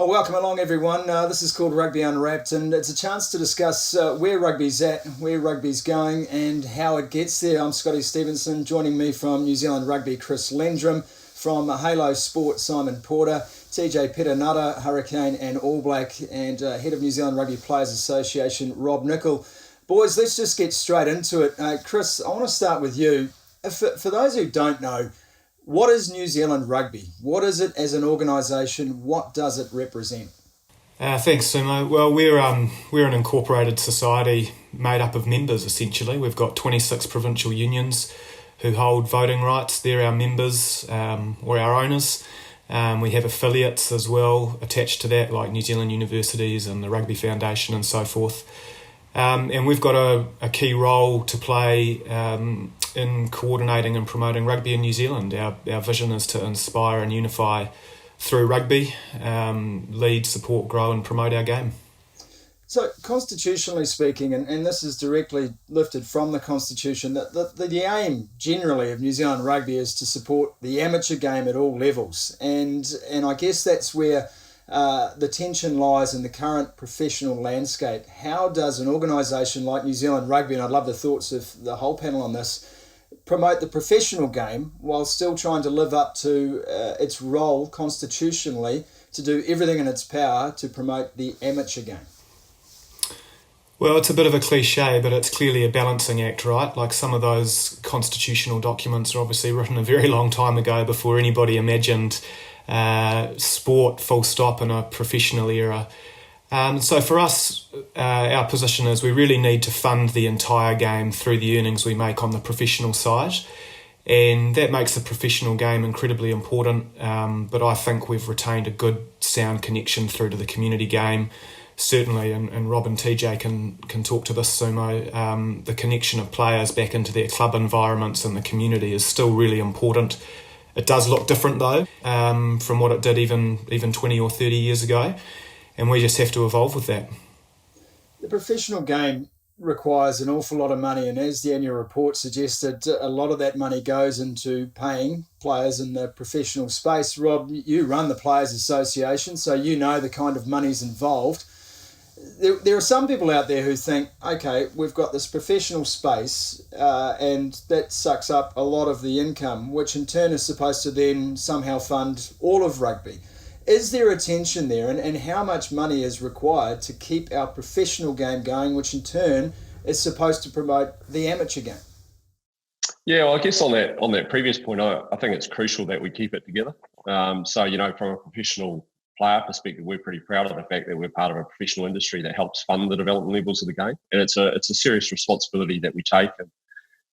Oh, welcome along, everyone. This is called Rugby Unwrapped, and it's a chance to discuss where rugby's at, where rugby's going, and how it gets there. I'm Scotty Stevenson. Joining me from New Zealand Rugby, Chris Lendrum. From Halo Sport, Simon Porter. TJ Perenara, Hurricane and All Black, and Head of New Zealand Rugby Players Association, Rob Nichols. Boys, let's just get straight into it. Chris, I want to start with you. For those who don't know, what is New Zealand Rugby? What is it as an organisation? What does it represent? Thanks, Sumo. Well, we're an incorporated society made up of members, essentially. We've got 26 provincial unions who hold voting rights. They're our members or our owners. We have affiliates as well attached to that, like New Zealand universities and the Rugby Foundation and so forth. And we've got a key role to play in coordinating and promoting rugby in New Zealand. Our vision is to inspire and unify through rugby, lead, support, grow and promote our game. So, constitutionally speaking, and this is directly lifted from the Constitution, that the aim generally of New Zealand Rugby is to support the amateur game at all levels. And I guess that's where the tension lies in the current professional landscape. How does an organisation like New Zealand Rugby, and I'd love the thoughts of the whole panel on this, promote the professional game while still trying to live up to its role constitutionally to do everything in its power to promote the amateur game? Well, it's a bit of a cliche, but it's clearly a balancing act, right? Like some of those constitutional documents are obviously written a very long time ago before anybody imagined sport full stop in a professional era. So for us, our position is we really need to fund the entire game through the earnings we make on the professional side. And that makes the professional game incredibly important. But I think we've retained a good, sound connection through to the community game. Certainly, and Rob and TJ can talk to this, Sumo, the connection of players back into their club environments and the community is still really important. It does look different, though, from what it did even 20 or 30 years ago, and we just have to evolve with that. The professional game requires an awful lot of money, and as the annual report suggested, a lot of that money goes into paying players in the professional space. Rob, you run the Players Association, so you know the kind of money's involved. There are some people out there who think, okay, we've got this professional space and that sucks up a lot of the income, which in turn is supposed to then somehow fund all of rugby. Is there a tension there, and how much money is required to keep our professional game going, which in turn is supposed to promote the amateur game? Yeah, well, I guess on that previous point, I think it's crucial that we keep it together. So, from a professional player perspective, we're pretty proud of the fact that we're part of a professional industry that helps fund the development levels of the game, and it's a serious responsibility that we take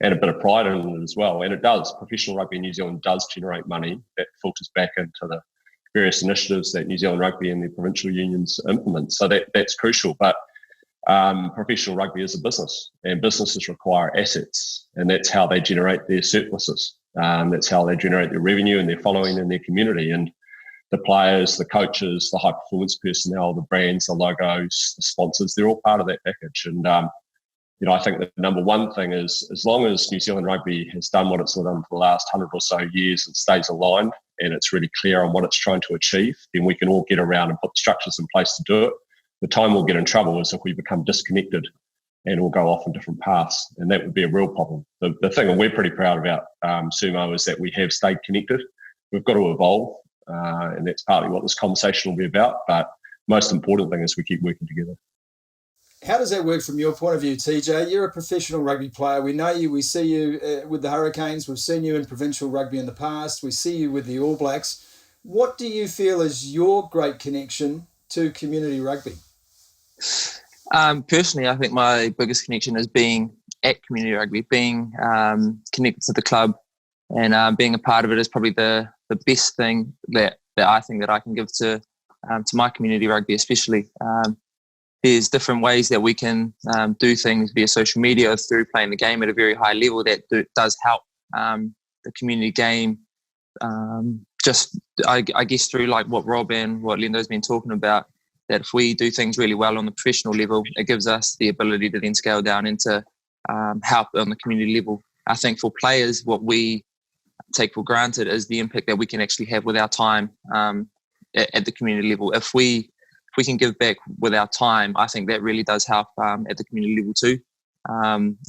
and a bit of pride in it as well. And it does. Professional rugby in New Zealand does generate money that filters back into the various initiatives that New Zealand Rugby and the provincial unions implement. So that's crucial. But professional rugby is a business, and businesses require assets, and that's how they generate their surpluses. That's how they generate their revenue and their following in their community. And the players, the coaches, the high performance personnel, the brands, the logos, the sponsors, they're all part of that package. And, I think the number one thing is, as long as New Zealand Rugby has done what it's done for the last 100 or so years and stays aligned and it's really clear on what it's trying to achieve, then we can all get around and put structures in place to do it. The time we'll get in trouble is if we become disconnected and we'll go off on different paths, and that would be a real problem. The thing that we're pretty proud about, Sumo, is that we have stayed connected. We've got to evolve. And that's partly what this conversation will be about. But most important thing is we keep working together. How does that work from your point of view, TJ? You're a professional rugby player. We know you. We see you with the Hurricanes. We've seen you in provincial rugby in the past. We see you with the All Blacks. What do you feel is your great connection to community rugby? Personally, I think my biggest connection is being at community rugby, being connected to the club, and being a part of it is probably the best thing that I think that I can give to my community rugby, especially. There's different ways that we can do things via social media, through playing the game at a very high level that does help the community game. I guess through like what Rob and what Lendo's been talking about, that if we do things really well on the professional level, it gives us the ability to then scale down into help on the community level. I think for players, what we take for granted is the impact that we can actually have with our time at the community level. If we can give back with our time, I think that really does help at the community level too.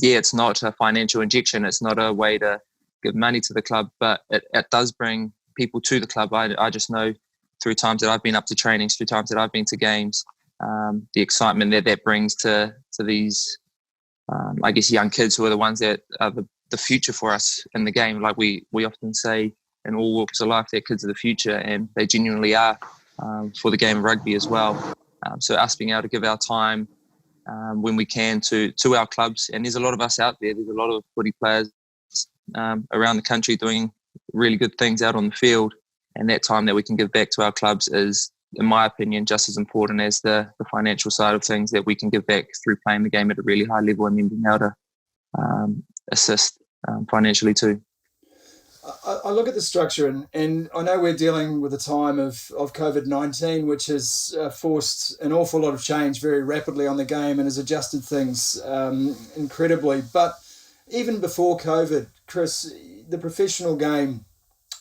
It's not a financial injection. It's not a way to give money to the club, but it does bring people to the club. I just know through times that I've been up to trainings, through times that I've been to games, the excitement that brings to these, I guess, young kids who are the ones that are the future for us in the game. Like we often say in all walks of life, they're kids of the future, and they genuinely are for the game of rugby as well. So us being able to give our time when we can to our clubs, and there's a lot of us out there. There's a lot of footy players around the country doing really good things out on the field, and that time that we can give back to our clubs is, in my opinion, just as important as the financial side of things that we can give back through playing the game at a really high level and then being able to assist financially too. I look at the structure and I know we're dealing with a time of COVID-19, which has forced an awful lot of change very rapidly on the game and has adjusted things incredibly. But even before COVID, Chris, the professional game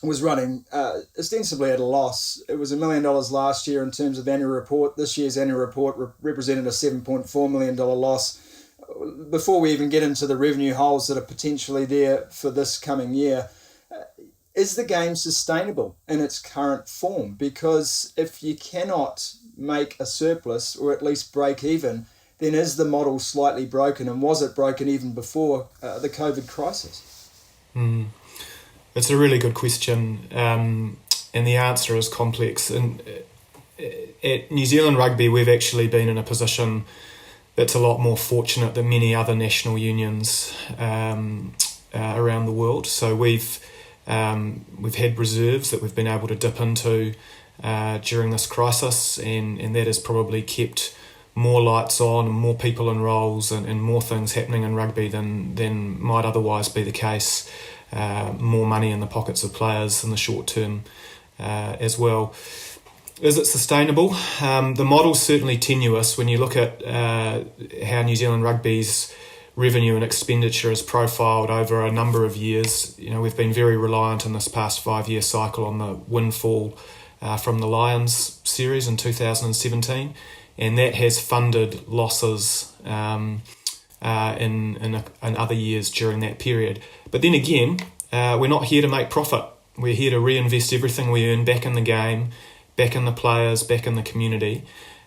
was running ostensibly at a loss. It was $1 million last year in terms of annual report. This year's annual report represented a $7.4 million loss. Before we even get into the revenue holes that are potentially there for this coming year, is the game sustainable in its current form? Because if you cannot make a surplus or at least break even, then is the model slightly broken, and was it broken even before the COVID crisis? It's a really good question, and the answer is complex. And at New Zealand Rugby, we've actually been in a position that's a lot more fortunate than many other national unions around the world. So we've had reserves that we've been able to dip into during this crisis, and that has probably kept more lights on and more people in roles and more things happening in rugby than might otherwise be the case. More money in the pockets of players in the short term as well. Is it sustainable? The model's certainly tenuous when you look at how New Zealand Rugby's revenue and expenditure is profiled over a number of years. You know, we've been very reliant in this past 5-year cycle on the windfall from the Lions series in 2017, and that has funded losses in other years during that period. But then again, we're not here to make profit. We're here to reinvest everything we earn back in the game, back in the players, back in the community.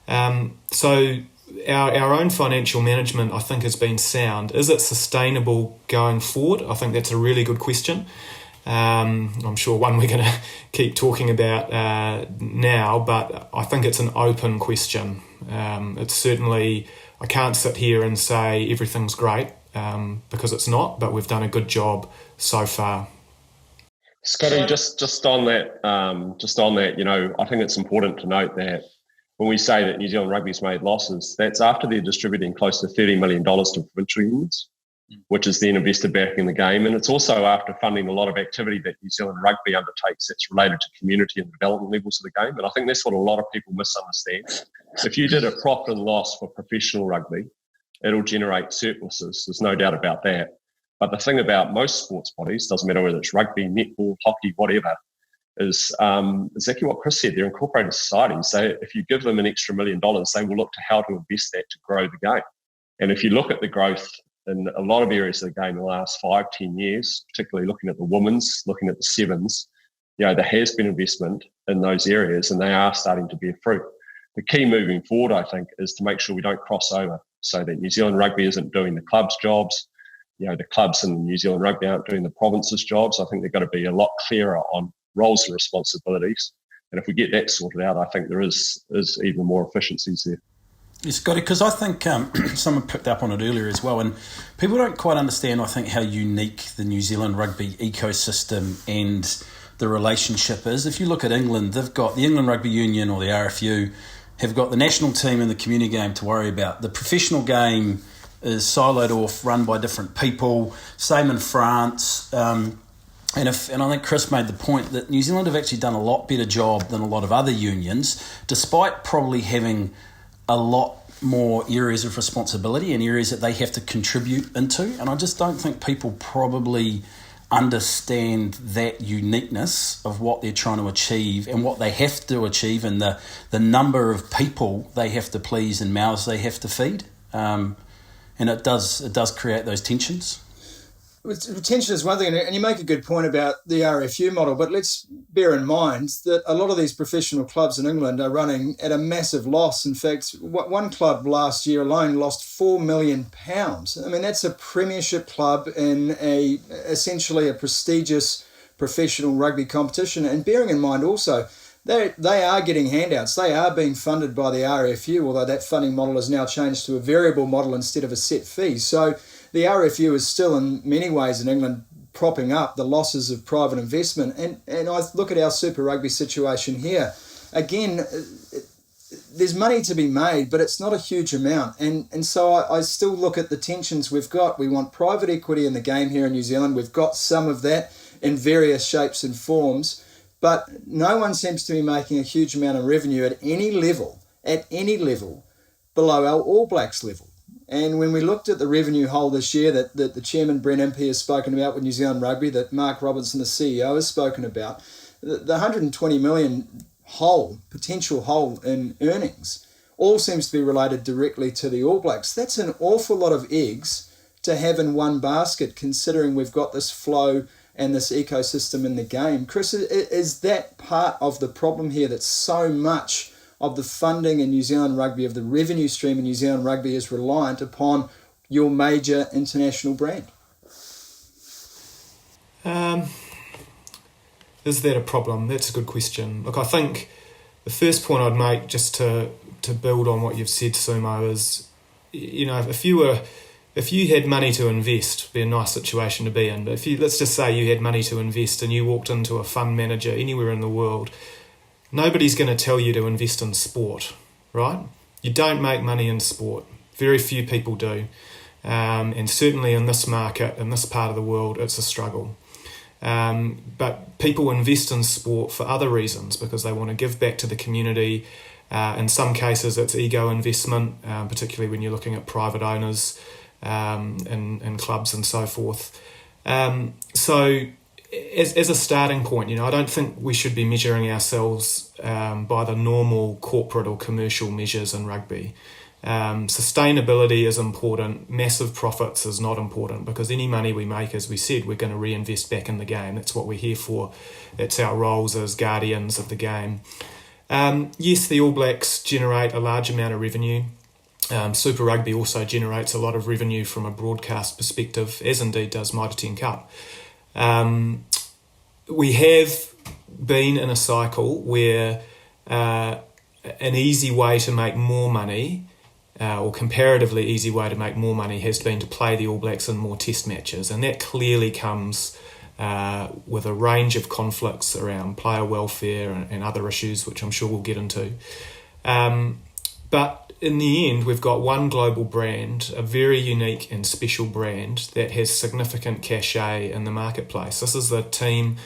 So our own financial management, I think, has been sound. Is it sustainable going forward? I think that's a really good question. I'm sure one we're going to keep talking about now, but I think it's an open question. It's certainly, I can't sit here and say everything's great because it's not, but we've done a good job so far. Scotty, just on that, you know, I think it's important to note that when we say that New Zealand Rugby's made losses, that's after they're distributing close to $30 million to provincial unions, which is then invested back in the game. And it's also after funding a lot of activity that New Zealand Rugby undertakes that's related to community and development levels of the game. And I think that's what a lot of people misunderstand. If you did a profit and loss for professional rugby, it'll generate surpluses. There's no doubt about that. But the thing about most sports bodies, doesn't matter whether it's rugby, netball, hockey, whatever, is exactly what Chris said. They're incorporated societies. So if you give them an extra $1 million, they will look to how to invest that to grow the game. And if you look at the growth in a lot of areas of the game in the last 5-10 years, particularly looking at the women's, looking at the sevens, you know, there has been investment in those areas and they are starting to bear fruit. The key moving forward, I think, is to make sure we don't cross over so that New Zealand Rugby isn't doing the club's jobs. You know, the clubs in New Zealand Rugby aren't doing the province's jobs. I think they've got to be a lot clearer on roles and responsibilities. And if we get that sorted out, I think there is even more efficiencies there. Yeah, Scotty, because I think someone picked up on it earlier as well, and people don't quite understand, I think, how unique the New Zealand rugby ecosystem and the relationship is. If you look at England, they've got the England Rugby Union or the RFU have got the national team and the community game to worry about. The professional game is siloed off, run by different people. Same in France. And I think Chris made the point that New Zealand have actually done a lot better job than a lot of other unions, despite probably having a lot more areas of responsibility and areas that they have to contribute into. And I just don't think people probably understand that uniqueness of what they're trying to achieve and what they have to achieve and the number of people they have to please and mouths they have to feed. And it does create those tensions. Retention is one thing, and you make a good point about the RFU model, but let's bear in mind that a lot of these professional clubs in England are running at a massive loss. In fact, one club last year alone lost £4 million. I mean, that's a premiership club in essentially a prestigious professional rugby competition. And bearing in mind also, they are getting handouts. They are being funded by the RFU, although that funding model has now changed to a variable model instead of a set fee. So the RFU is still in many ways in England propping up the losses of private investment. And I look at our Super Rugby situation here. Again, there's money to be made, but it's not a huge amount. And so I still look at the tensions we've got. We want private equity in the game here in New Zealand. We've got some of that in various shapes and forms, but no one seems to be making a huge amount of revenue at any level below our All Blacks level. And when we looked at the revenue hole this year that the chairman, Brent Impey, has spoken about with New Zealand Rugby, that Mark Robinson, the CEO, has spoken about, the 120 million potential hole in earnings, all seems to be related directly to the All Blacks. That's an awful lot of eggs to have in one basket, considering we've got this flow and this ecosystem in the game. Chris, is that part of the problem here, that so much of the funding in New Zealand Rugby, of the revenue stream in New Zealand Rugby, is reliant upon your major international brand? Is that a problem? That's a good question. Look, I think the first point I'd make, just to build on what you've said, Sumo, is, you know, if you had money to invest, it'd be a nice situation to be in. But let's just say you had money to invest and you walked into a fund manager anywhere in the world, nobody's going to tell you to invest in sport, right? You don't make money in sport. Very few people do. And certainly in this market, in this part of the world, it's a struggle. But people invest in sport for other reasons, because they want to give back to the community. In some cases, it's ego investment, particularly when you're looking at private owners in clubs and so forth. So as a starting point, you know, I don't think we should be measuring ourselves by the normal corporate or commercial measures in rugby. Sustainability is important. Massive profits is not important, because any money we make, as we said, we're going to reinvest back in the game. That's what we're here for. That's our roles as guardians of the game. Yes, the All Blacks generate a large amount of revenue. Super Rugby also generates a lot of revenue from a broadcast perspective, as indeed does Mitre 10 Cup. We have been in a cycle where an easy way to make more money, or comparatively easy way to make more money, has been to play the All Blacks in more test matches, and that clearly comes with a range of conflicts around player welfare and other issues, which I'm sure we'll get into. But in the end, we've got one global brand, a very unique and special brand that has significant cachet in the marketplace. This is a team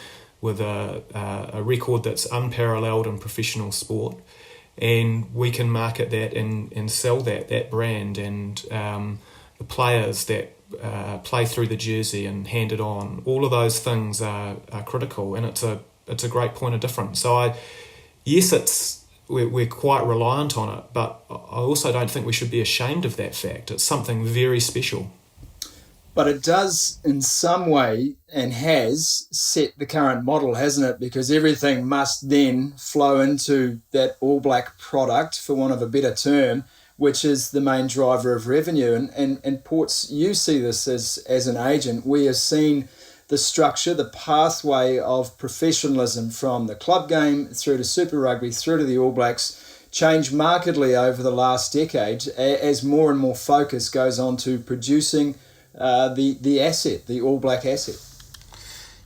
with a record that's unparalleled in professional sport, and we can market that and sell that brand, and the players that play through the jersey and hand it on. All of those things are critical, and it's a great point of difference. So we're quite reliant on it, but I also don't think we should be ashamed of that fact. It's something very special. But it does, in some way, and has set the current model, hasn't it? Because everything must then flow into that All Black product, for want of a better term, which is the main driver of revenue. And Ports, you see this as an agent. We have seen the structure, the pathway of professionalism from the club game through to Super Rugby, through to the All Blacks, change markedly over the last decade as more and more focus goes on to producing the asset, the All Black asset.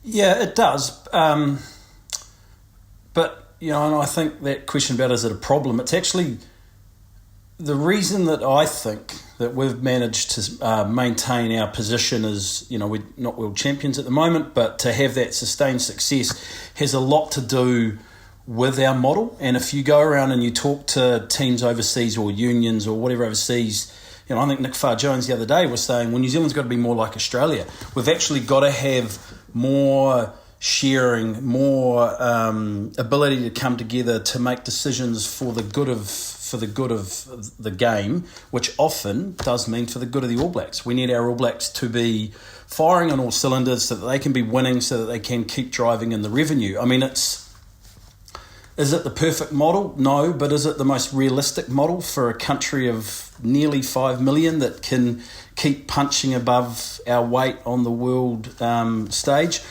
Yeah, it does. But, you know, and I think that question about is it a problem, it's actually the reason that I think that we've managed to maintain our position as, you know, we're not world champions at the moment, but to have that sustained success has a lot to do with our model. And if you go around and you talk to teams overseas or unions or whatever overseas, I think Nick Farr-Jones the other day was saying, well, New Zealand's got to be more like Australia. We've actually got to have more sharing, more ability to come together to make decisions for the good of the game, which often does mean for the good of the All Blacks. We need our All Blacks to be firing on all cylinders so that they can be winning, so that they can keep driving in the revenue. I mean, is it the perfect model? No, but is it the most realistic model for a country of nearly 5 million that can keep punching above our weight on the world stage?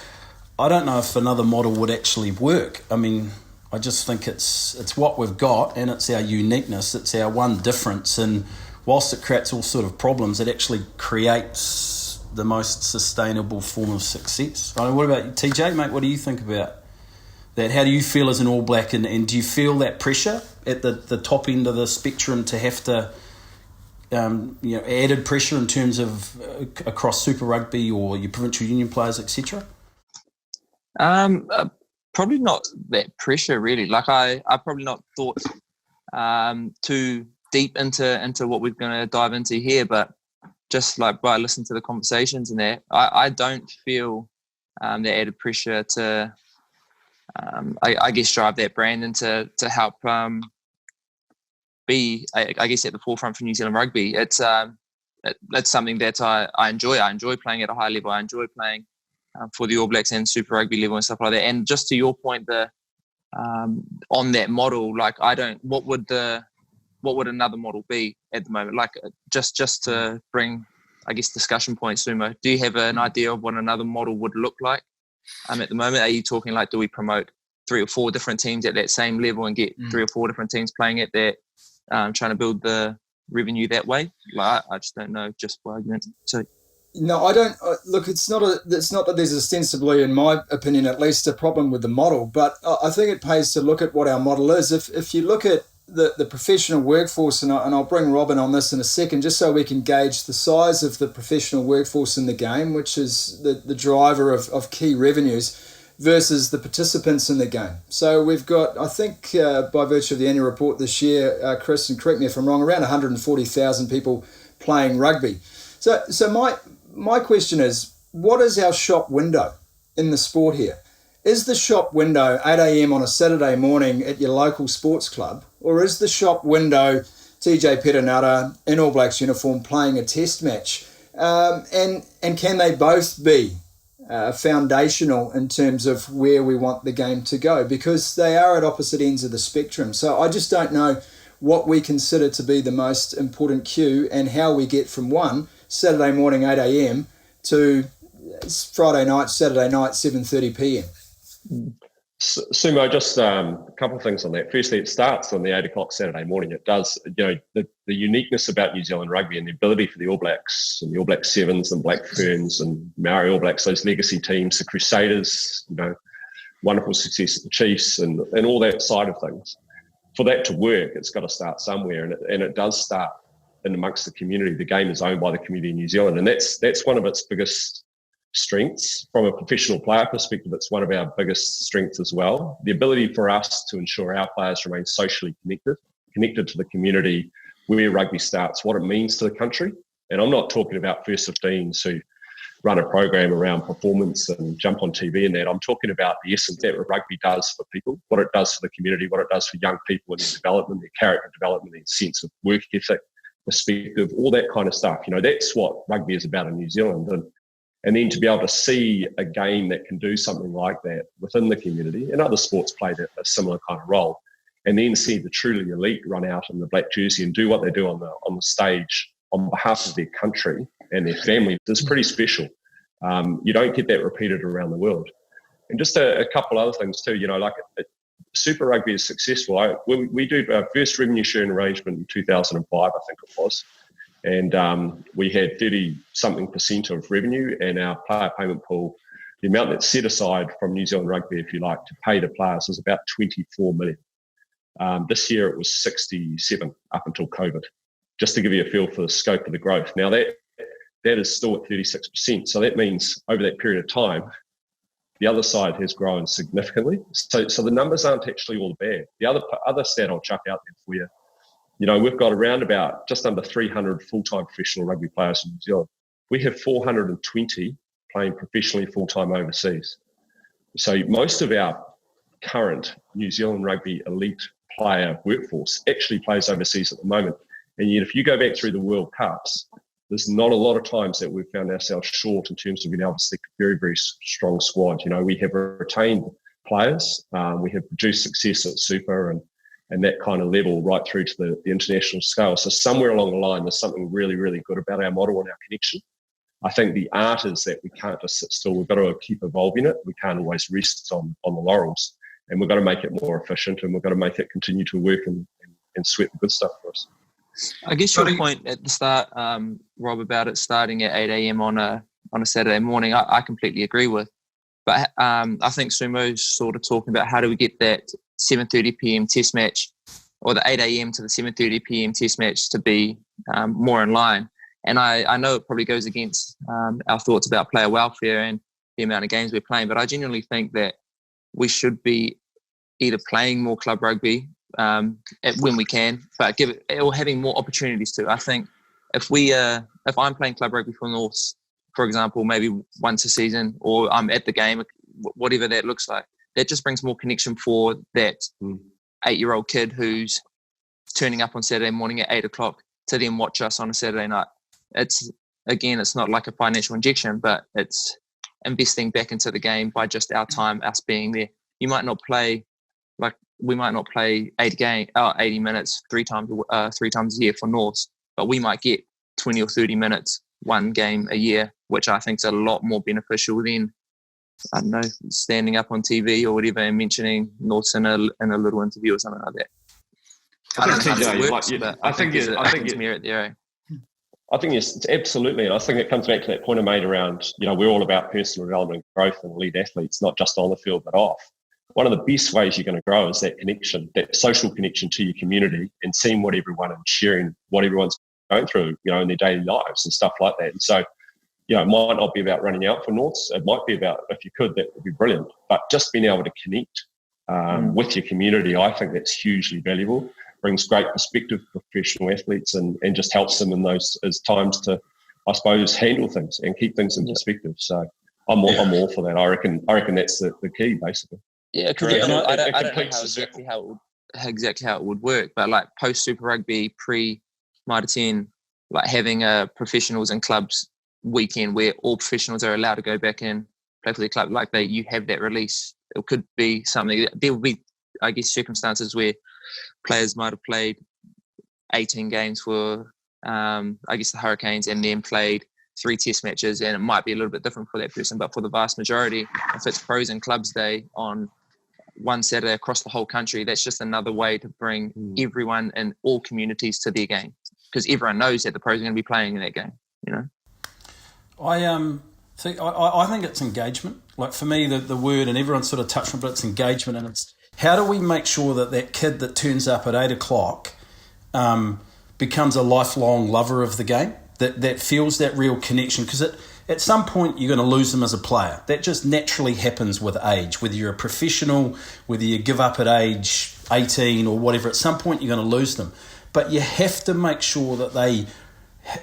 I don't know if another model would actually work. I mean, I just think it's what we've got, and it's our uniqueness, it's our one difference, and whilst it creates all sort of problems, it actually creates the most sustainable form of success. I mean, what about you, TJ, mate? What do you think about that? How do you feel as an All Black, and do you feel that pressure at the top end of the spectrum to have to, added pressure in terms of across Super Rugby or your provincial union players, etc.? Probably not that pressure, really. Like I probably not thought too deep into what we're going to dive into here, but just like by listening to the conversations and that, I don't feel that added pressure to, I guess, drive that brand and to help be, I guess, at the forefront for New Zealand rugby. It's something that I enjoy. I enjoy playing at a high level. I enjoy playing for the All Blacks and Super Rugby level and stuff like that. And just to your point, on that model, like what would another model be at the moment? Like just to bring, I guess, discussion points, Sumo, do you have an idea of what another model would look like at the moment? Are you talking like, do we promote 3 or 4 different teams at that same level and get 3 or 4 different teams playing at that, trying to build the revenue that way? Like, I just don't know, just for argument's sake. No, I don't. Look, it's not that there's ostensibly, in my opinion at least, a problem with the model, but I think it pays to look at what our model is. If you look at the professional workforce, and I'll bring Robin on this in a second, just so we can gauge the size of the professional workforce in the game, which is the driver of key revenues, versus the participants in the game. So we've got, I think, by virtue of the annual report this year, Chris, and correct me if I'm wrong, around 140,000 people playing rugby. So my question is, what is our shop window in the sport here? Is the shop window 8 a.m. on a Saturday morning at your local sports club, or is the shop window TJ Perenara in All Blacks uniform playing a test match? And can they both be foundational in terms of where we want the game to go? Because they are at opposite ends of the spectrum. So I just don't know what we consider to be the most important cue and how we get from one Saturday morning 8 a.m. to Friday night, Saturday night 7:30 p.m. Sumo, just a couple of things on that. Firstly, it starts on the 8 o'clock Saturday morning. It does, the uniqueness about New Zealand rugby and the ability for the All Blacks and the All Black Sevens and Black Ferns and Maori All Blacks, those legacy teams, the Crusaders, wonderful success at the Chiefs and all that side of things. For that to work, it's got to start somewhere, and it does start in amongst the community. The game is owned by the community in New Zealand, and that's one of its biggest strengths. From a professional player perspective, it's one of our biggest strengths as well. The ability for us to ensure our players remain socially connected to the community, where rugby starts, what it means to the country. And I'm not talking about first 15s who run a program around performance and jump on TV and that. I'm talking about the essence that rugby does for people, what it does for the community, what it does for young people and their development, their character development, their sense of work ethic, perspective, all that kind of stuff. That's what rugby is about in New Zealand. And then to be able to see a game that can do something like that within the community, and other sports play a similar kind of role, and then see the truly elite run out in the black jersey and do what they do on the stage on behalf of their country and their family is pretty special. You don't get that repeated around the world. And just a couple other things too, like Super Rugby is successful. We did our first revenue sharing arrangement in 2005, I think it was. And we had 30-something% of revenue, and our player payment pool, the amount that's set aside from New Zealand Rugby, if you like, to pay the players was about 24 million. This year it was 67 up until COVID, just to give you a feel for the scope of the growth. Now that is still at 36%. So that means over that period of time, the other side has grown significantly. So the numbers aren't actually all bad. The other stat I'll chuck out there for you we've got around about just under 300 full-time professional rugby players in New Zealand. We have 420 playing professionally full-time overseas. So most of our current New Zealand rugby elite player workforce actually plays overseas at the moment. And yet if you go back through the World Cups, there's not a lot of times that we've found ourselves short in terms of being able to select a very, very strong squad. We have retained players. We have produced success at Super and that kind of level right through to the international scale. So somewhere along the line, there's something really, really good about our model and our connection. I think the art is that we can't just sit still. We've got to keep evolving it. We can't always rest on the laurels. And we've got to make it more efficient, and we've got to make it continue to work and sweat the good stuff for us. I guess your point at the start, Rob, about it starting at 8 a.m. on a Saturday morning, I completely agree with. But I think Sumo's sort of talking about how do we get that 7:30 p.m. test match, or the 8 a.m. to the 7:30 p.m. test match to be more in line. And I know it probably goes against our thoughts about player welfare and the amount of games we're playing, but I genuinely think that we should be either playing more club rugby when we can, but having more opportunities to. I think if I'm playing club rugby for Norths, for example, maybe once a season, or I'm at the game, whatever that looks like, that just brings more connection for that 8-year-old kid who's turning up on Saturday morning at 8 o'clock to then watch us on a Saturday night. It's not like a financial injection, but it's investing back into the game by just our time, us being there. You might not play, like we might not play 80 minutes three times a year for Norths, but we might get 20 or 30 minutes one game a year, which I think is a lot more beneficial than, I don't know, standing up on TV or whatever and mentioning Norths in a little interview or something like that. I don't know how it works, but I think it's merit there. I think it's absolutely. And I think it comes back to that point I made around, we're all about personal development and growth and elite athletes, not just on the field, but off. One of the best ways you're going to grow is that connection, that social connection to your community, and seeing what everyone and sharing what everyone's going through, in their daily lives and stuff like that. And so, it might not be about running out for Norths. It might be about, if you could, that would be brilliant. But just being able to connect with your community, I think that's hugely valuable. Brings great perspective for professional athletes and just helps them in those as times to, I suppose, handle things and keep things in perspective. So I'm all for that. I reckon that's the key, basically. Yeah, because I don't know exactly how it would work, but like post Super Rugby, pre Mitre 10, like having a professionals and clubs weekend where all professionals are allowed to go back and play for their club, like you have that release. It could be something. There will be, I guess, circumstances where players might have played 18 games for, I guess, the Hurricanes, and then played 3 test matches, and it might be a little bit different for that person. But for the vast majority, if it's pros and clubs day on one Saturday across the whole country, that's just another way to bring everyone in all communities to their game, because everyone knows that the pros are going to be playing in that game. I think it's engagement. Like for me, the word, and everyone sort of touched on it, but it's engagement, and it's how do we make sure that kid that turns up at 8 o'clock becomes a lifelong lover of the game, that feels that real connection, because at some point you're going to lose them as a player. That just naturally happens with age, whether you're a professional, whether you give up at age 18 or whatever, at some point you're going to lose them. But you have to make sure that they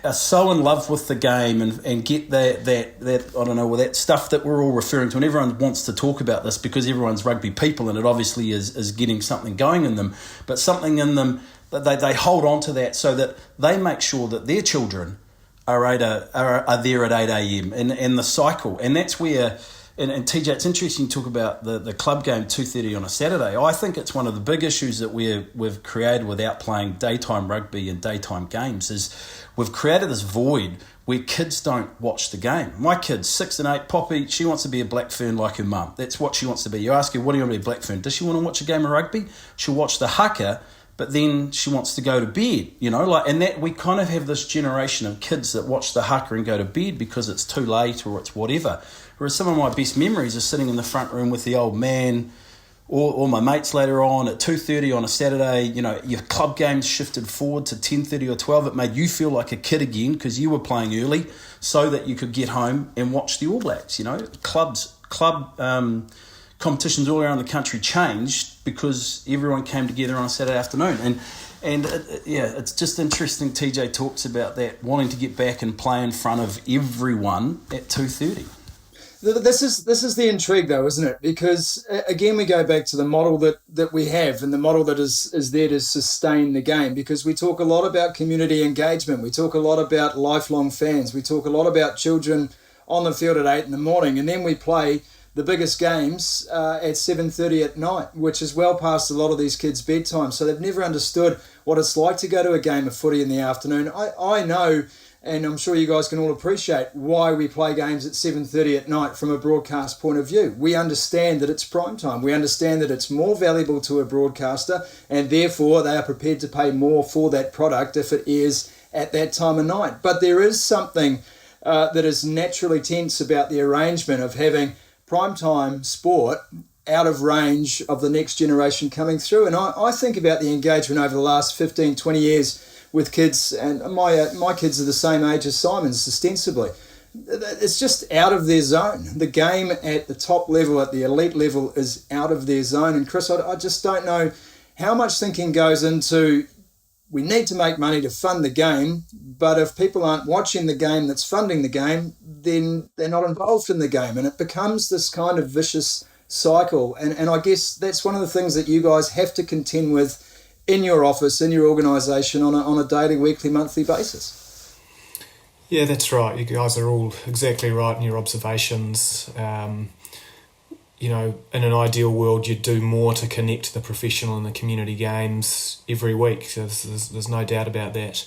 are so in love with the game and get that I don't know, that stuff that we're all referring to, and everyone wants to talk about this because everyone's rugby people and it obviously is getting something going in them, but something in them that they hold on to that so that they make sure that their children are there at 8 a.m. and the cycle. And that's where, and TJ, it's interesting to talk about the club game 2:30 on a Saturday. I think it's one of the big issues that we've created without playing daytime rugby and daytime games is we've created this void where kids don't watch the game. My kid's 6 and 8, Poppy, she wants to be a black fern like her mum. That's what she wants to be. You ask her, what do you want to be, a black fern? Does she want to watch a game of rugby? She'll watch the haka, but then she wants to go to bed, and that we kind of have this generation of kids that watch the haka and go to bed because it's too late or it's whatever. Whereas some of my best memories are sitting in the front room with the old man or my mates later on at 2:30 on a Saturday. Your club games shifted forward to 10:30 or 12. It made you feel like a kid again because you were playing early so that you could get home and watch the All Blacks. Club competitions all around the country changed because everyone came together on a Saturday afternoon. And it's just interesting. TJ talks about that, wanting to get back and play in front of everyone at 2:30. This is the intrigue, though, isn't it? Because, again, we go back to the model that we have, and the model that is there to sustain the game, because we talk a lot about community engagement. We talk a lot about lifelong fans. We talk a lot about children on the field at 8 in the morning, and then we play the biggest games at 7:30 at night, which is well past a lot of these kids' bedtime. So they've never understood what it's like to go to a game of footy in the afternoon. I know, and I'm sure you guys can all appreciate why we play games at 7:30 at night from a broadcast point of view. We understand that it's prime time. We understand that it's more valuable to a broadcaster, and therefore they are prepared to pay more for that product if it airs at that time of night. But there is something that is naturally tense about the arrangement of having primetime sport out of range of the next generation coming through. And I think about the engagement over the last 15, 20 years with kids, and my kids are the same age as Simon's, ostensibly. It's just out of their zone. The game at the top level, at the elite level, is out of their zone. And Chris, I just don't know how much thinking goes into, we need to make money to fund the game, but if people aren't watching the game that's funding the game, then they're not involved in the game. And it becomes this kind of vicious cycle. And I guess that's one of the things that you guys have to contend with in your office, in your organisation on a daily, weekly, monthly basis. Yeah, that's right. You guys are all exactly right in your observations. In an ideal world, you'd do more to connect the professional and the community games every week. There's no doubt about that.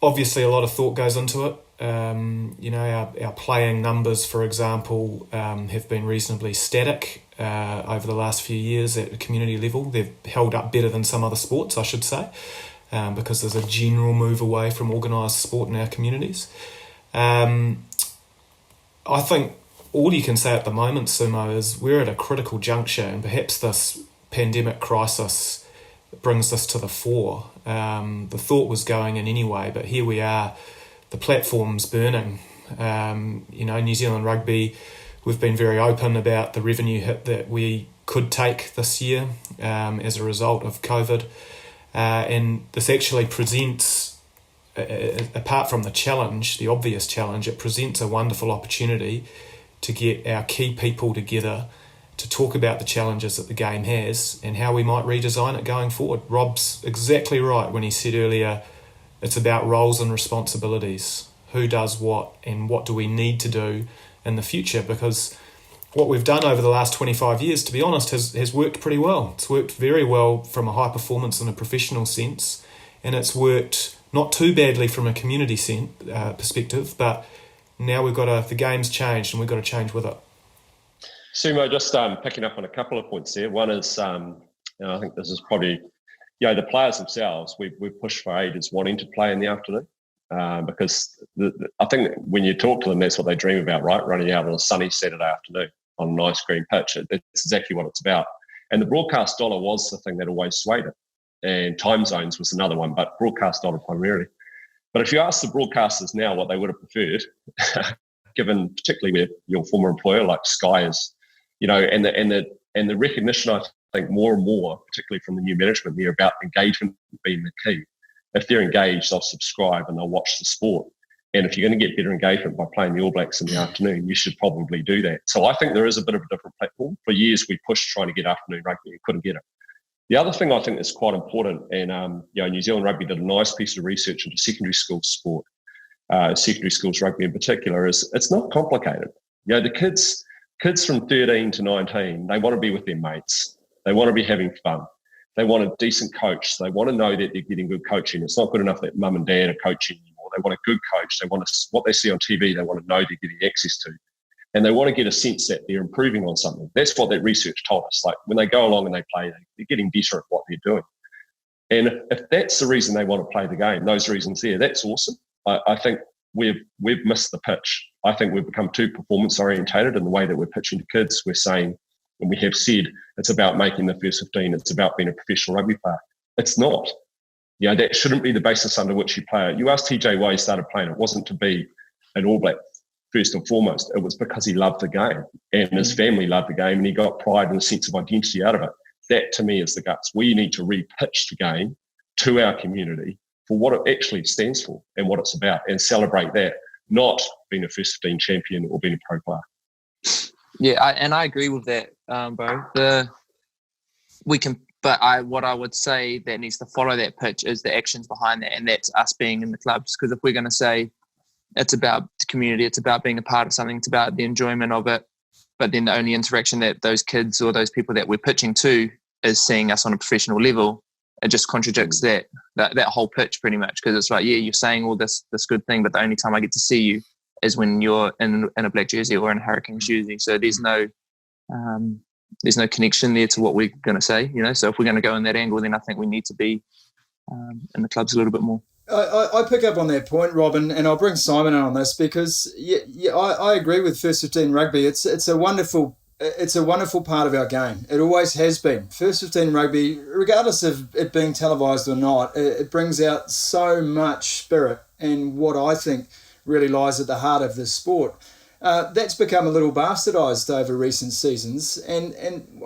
Obviously, a lot of thought goes into it. Our playing numbers, for example, have been reasonably static over the last few years at a community level. They've held up better than some other sports, I should say, because there's a general move away from organised sport in our communities. I think all you can say at the moment, Sumo, is we're at a critical juncture, and perhaps this pandemic crisis brings this to the fore. The thought was going in anyway, but here we are. The platform's burning. New Zealand Rugby, we've been very open about the revenue hit that we could take this year as a result of COVID. And this actually presents, apart from the challenge, the obvious challenge, it presents a wonderful opportunity to get our key people together to talk about the challenges that the game has and how we might redesign it going forward. Rob's exactly right when he said earlier, it's about roles and responsibilities. Who does what and what do we need to do in the future? Because what we've done over the last 25 years, to be honest, has worked pretty well. It's worked very well from a high performance and a professional sense, and it's worked not too badly from a community perspective, but now the game's changed and we've got to change with it. Sumo, just picking up on a couple of points there. One is, I think this is probably, the players themselves, we've pushed for ages wanting to play in the afternoon because I think when you talk to them, that's what they dream about, right? Running out on a sunny Saturday afternoon on a nice green pitch. That's exactly what it's about. And the broadcast dollar was the thing that always swayed it. And time zones was another one, but broadcast dollar primarily. But if you ask the broadcasters now what they would have preferred, given particularly with your former employer like Sky is, and the recognition, I think, more and more, particularly from the new management, they're about engagement being the key. If they're engaged, they'll subscribe and they'll watch the sport. And if you're going to get better engagement by playing the All Blacks in the afternoon, you should probably do that. So I think there is a bit of a different platform. For years, we pushed trying to get afternoon rugby and couldn't get it. The other thing I think is quite important, and New Zealand Rugby did a nice piece of research into secondary school sport, secondary schools rugby in particular, is it's not complicated. The kids from 13 to 19, they want to be with their mates. They want to be having fun. They want a decent coach. They want to know that they're getting good coaching. It's not good enough that mum and dad are coaching anymore. They want a good coach. They want what they see on TV, they want to know they're getting access to. And they want to get a sense that they're improving on something. That's what that research told us. Like when they go along and they play, they're getting better at what they're doing. And if that's the reason they want to play the game, those reasons there, that's awesome. I think we've missed the pitch. I think we've become too performance orientated in the way that we're pitching to kids. We're saying, and we have said, it's about making the first 15. It's about being a professional rugby player. It's not. That shouldn't be the basis under which you play it. You asked TJ why he started playing. It wasn't to be an All Black first and foremost. It was because he loved the game and his family loved the game and he got pride and a sense of identity out of it. That to me is the guts. We need to re-pitch the game to our community for what it actually stands for and what it's about, and celebrate that, not being a first 15 champion or being a pro player. Yeah, I agree with that, Bo. What I would say that needs to follow that pitch is the actions behind that, and that's us being in the clubs. Because if we're going to say it's about the community, it's about being a part of something, it's about the enjoyment of it, but then the only interaction that those kids or those people that we're pitching to is seeing us on a professional level, it just contradicts that whole pitch pretty much. Because it's like, yeah, you're saying all this good thing, but the only time I get to see you is when you're in a black jersey or in a Hurricanes jersey. So there's no connection there to what we're going to say, So if we're going to go in that angle, then I think we need to be in the clubs a little bit more. I pick up on that point, Robin, and I'll bring Simon in on this because I agree with First 15 rugby. It's a wonderful part of our game. It always has been. First 15 rugby, regardless of it being televised or not, it brings out so much spirit and what I think really lies at the heart of this sport. That's become a little bastardised over recent seasons, and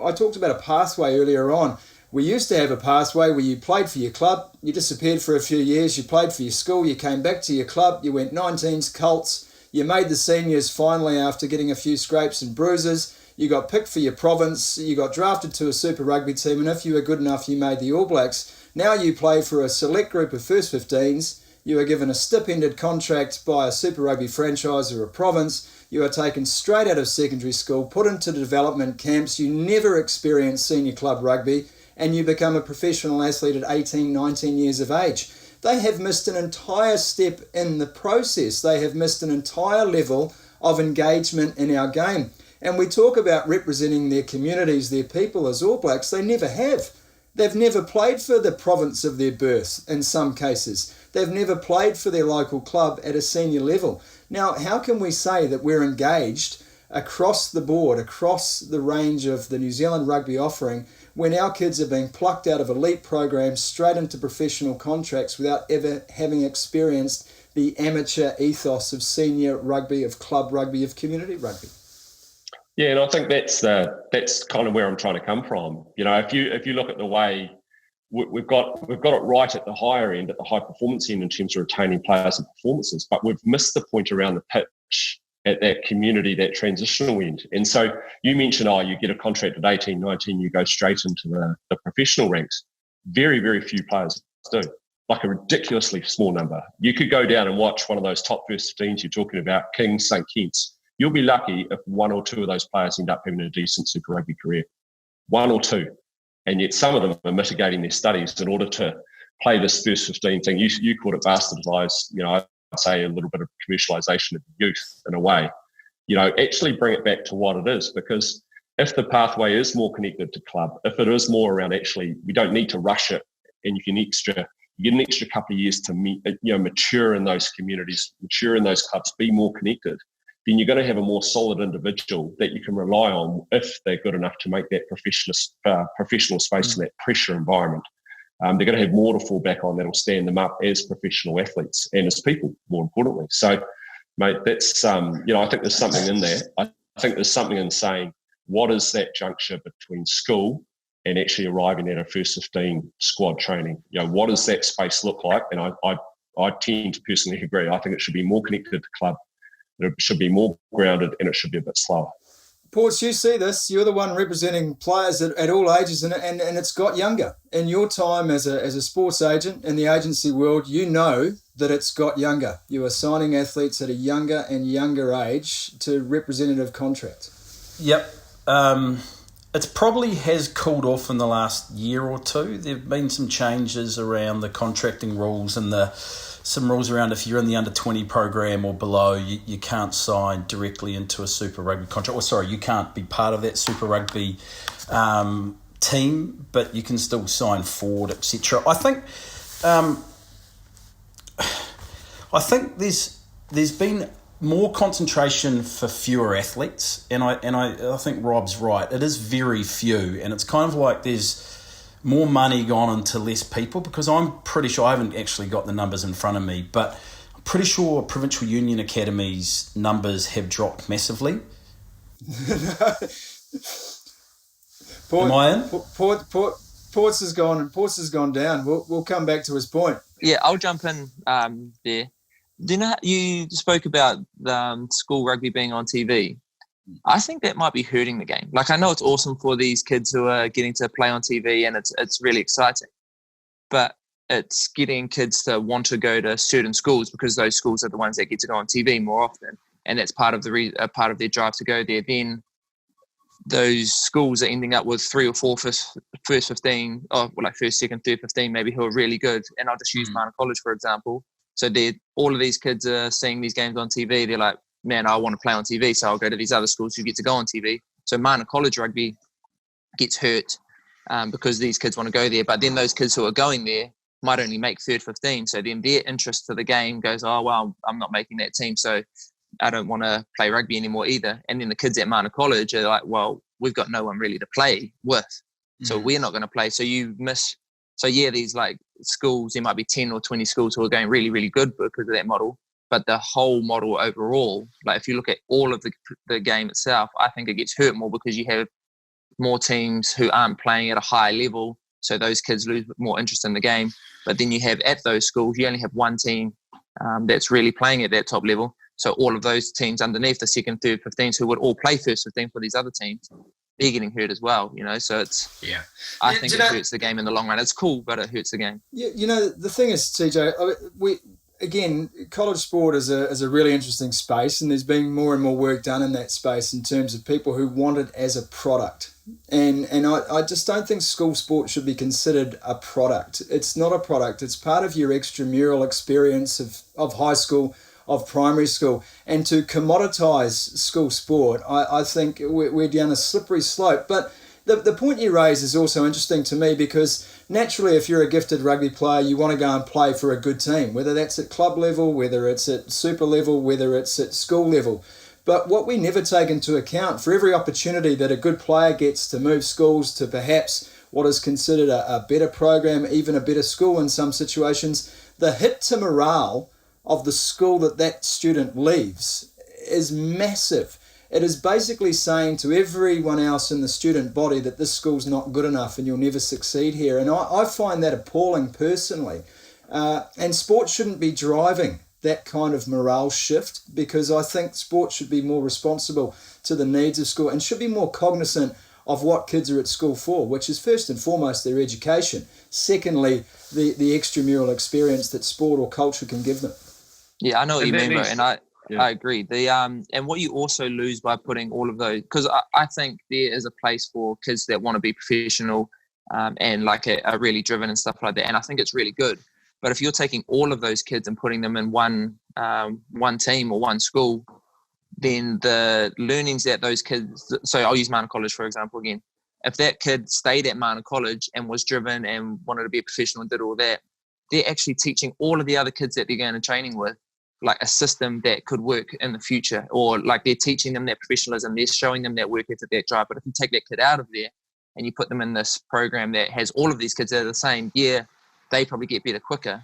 I talked about a pathway earlier on. We used to have a pathway where you played for your club, you disappeared for a few years, you played for your school, you came back to your club, you went 19s, Colts, you made the seniors finally after getting a few scrapes and bruises, you got picked for your province, you got drafted to a Super Rugby team, and if you were good enough, you made the All Blacks. Now you play for a select group of first 15s, you are given a stip-ended contract by a Super Rugby franchise or a province, you are taken straight out of secondary school, put into the development camps, you never experience senior club rugby, and you become a professional athlete at 18, 19 years of age. They have missed an entire step in the process. They have missed an entire level of engagement in our game. And we talk about representing their communities, their people as All Blacks. They never have. They've never played for the province of their birth in some cases. They've never played for their local club at a senior level. Now, how can we say that we're engaged across the board, across the range of the New Zealand rugby offering, when our kids are being plucked out of elite programs straight into professional contracts without ever having experienced the amateur ethos of senior rugby, of club rugby, of community rugby? Yeah, and I think that's kind of where I'm trying to come from. If you look at the way we've got it right at the higher end, at the high performance end in terms of retaining players and performances, but we've missed the point around the pitch at that community, that transitional end. And so you mentioned, you get a contract at 18, 19, you go straight into the professional ranks. Very, very few players do, like a ridiculously small number. You could go down and watch one of those top first 15s you're talking about, Kings, St. Kitts. You'll be lucky if one or two of those players end up having a decent Super Rugby career. One or two. And yet some of them are mitigating their studies in order to play this first 15 thing. You called it bastardised, I'd say a little bit of commercialisation of youth in a way. Actually bring it back to what it is, because if the pathway is more connected to club, if it is more around actually, we don't need to rush it, and you get an extra couple of years to mature in those communities, mature in those clubs, be more connected, then you're going to have a more solid individual that you can rely on if they're good enough to make that professional space in that pressure environment. They're going to have more to fall back on that'll stand them up as professional athletes and as people, more importantly. So, mate, that's, I think there's something in there. I think there's something in saying, what is that juncture between school and actually arriving at a first 15 squad training? What does that space look like? And I tend to personally agree. I think it should be more connected to club. It should be more grounded, and it should be a bit slower. Ports, you see this. You're the one representing players at all ages, and it's got younger. In your time as a sports agent in the agency world, you know that it's got younger. You are signing athletes at a younger and younger age to representative contracts. Yep. It probably has cooled off in the last year or two. There have been some changes around the contracting rules and some rules around if you're in the under-20 program or below, you can't sign directly into a Super Rugby contract. You can't be part of that Super Rugby team, but you can still sign forward, etc. I think there's been more concentration for fewer athletes, and I think Rob's right. It is very few, and it's kind of like there's more money gone into less people, because I'm pretty sure, I haven't actually got the numbers in front of me, but I'm pretty sure Provincial Union Academies numbers have dropped massively. Am I in? Ports has gone down. We'll come back to his point. Yeah, I'll jump in there. Do you know, you spoke about the school rugby being on TV. I think that might be hurting the game. Like, I know it's awesome for these kids who are getting to play on TV, and it's really exciting. But it's getting kids to want to go to certain schools because those schools are the ones that get to go on TV more often, and that's part of part of their drive to go there. Then those schools are ending up with 3 or 4 first 15, first, second, third 15, maybe, who are really good. And I'll just use Mana College, for example. So all of these kids are seeing these games on TV. They're like, man, I want to play on TV, so I'll go to these other schools who get to go on TV. So Mana College rugby gets hurt because these kids want to go there. But then those kids who are going there might only make third 15. So then their interest to the game goes, oh, well, I'm not making that team, so I don't want to play rugby anymore either. And then the kids at Mana College are like, well, we've got no one really to play with, so we're not going to play. So you miss. So yeah, these like schools, there might be 10 or 20 schools who are going really, really good because of that model. But the whole model overall, like if you look at all of the game itself, I think it gets hurt more because you have more teams who aren't playing at a high level. So those kids lose more interest in the game. But then you have at those schools, you only have one team that's really playing at that top level. So all of those teams underneath, the second, third 15s who would all play first 15 for these other teams, they're getting hurt as well, you know. So I think it hurts the game in the long run. It's cool, but it hurts the game. Yeah, you know, the thing is, TJ, college sport is a really interesting space, and there's been more and more work done in that space in terms of people who want it as a product. And I just don't think school sport should be considered a product. It's not a product. It's part of your extramural experience of high school, of primary school. And to commoditize school sport, I think we're down a slippery slope. But the point you raise is also interesting to me because naturally, if you're a gifted rugby player, you want to go and play for a good team, whether that's at club level, whether it's at super level, whether it's at school level. But what we never take into account, for every opportunity that a good player gets to move schools to perhaps what is considered a better program, even a better school in some situations, the hit to morale of the school that student leaves is massive. It is basically saying to everyone else in the student body that this school's not good enough and you'll never succeed here. And I find that appalling personally. And sport shouldn't be driving that kind of morale shift, because I think sport should be more responsible to the needs of school and should be more cognizant of what kids are at school for, which is first and foremost their education. Secondly, the extramural experience that sport or culture can give them. Yeah, I know what you mean, bro, and I agree. And what you also lose by putting all of those, because I think there is a place for kids that want to be professional and like are really driven and stuff like that, and I think it's really good. But if you're taking all of those kids and putting them in one team or one school, then the learnings that those kids, so I'll use Mana College for example again. If that kid stayed at Mana College and was driven and wanted to be a professional and did all that, they're actually teaching all of the other kids that they're going to training with like a system that could work in the future, or like they're teaching them that professionalism, they're showing them that work ethic, that drive. But if you take that kid out of there and you put them in this program that has all of these kids that are the same, they probably get better quicker,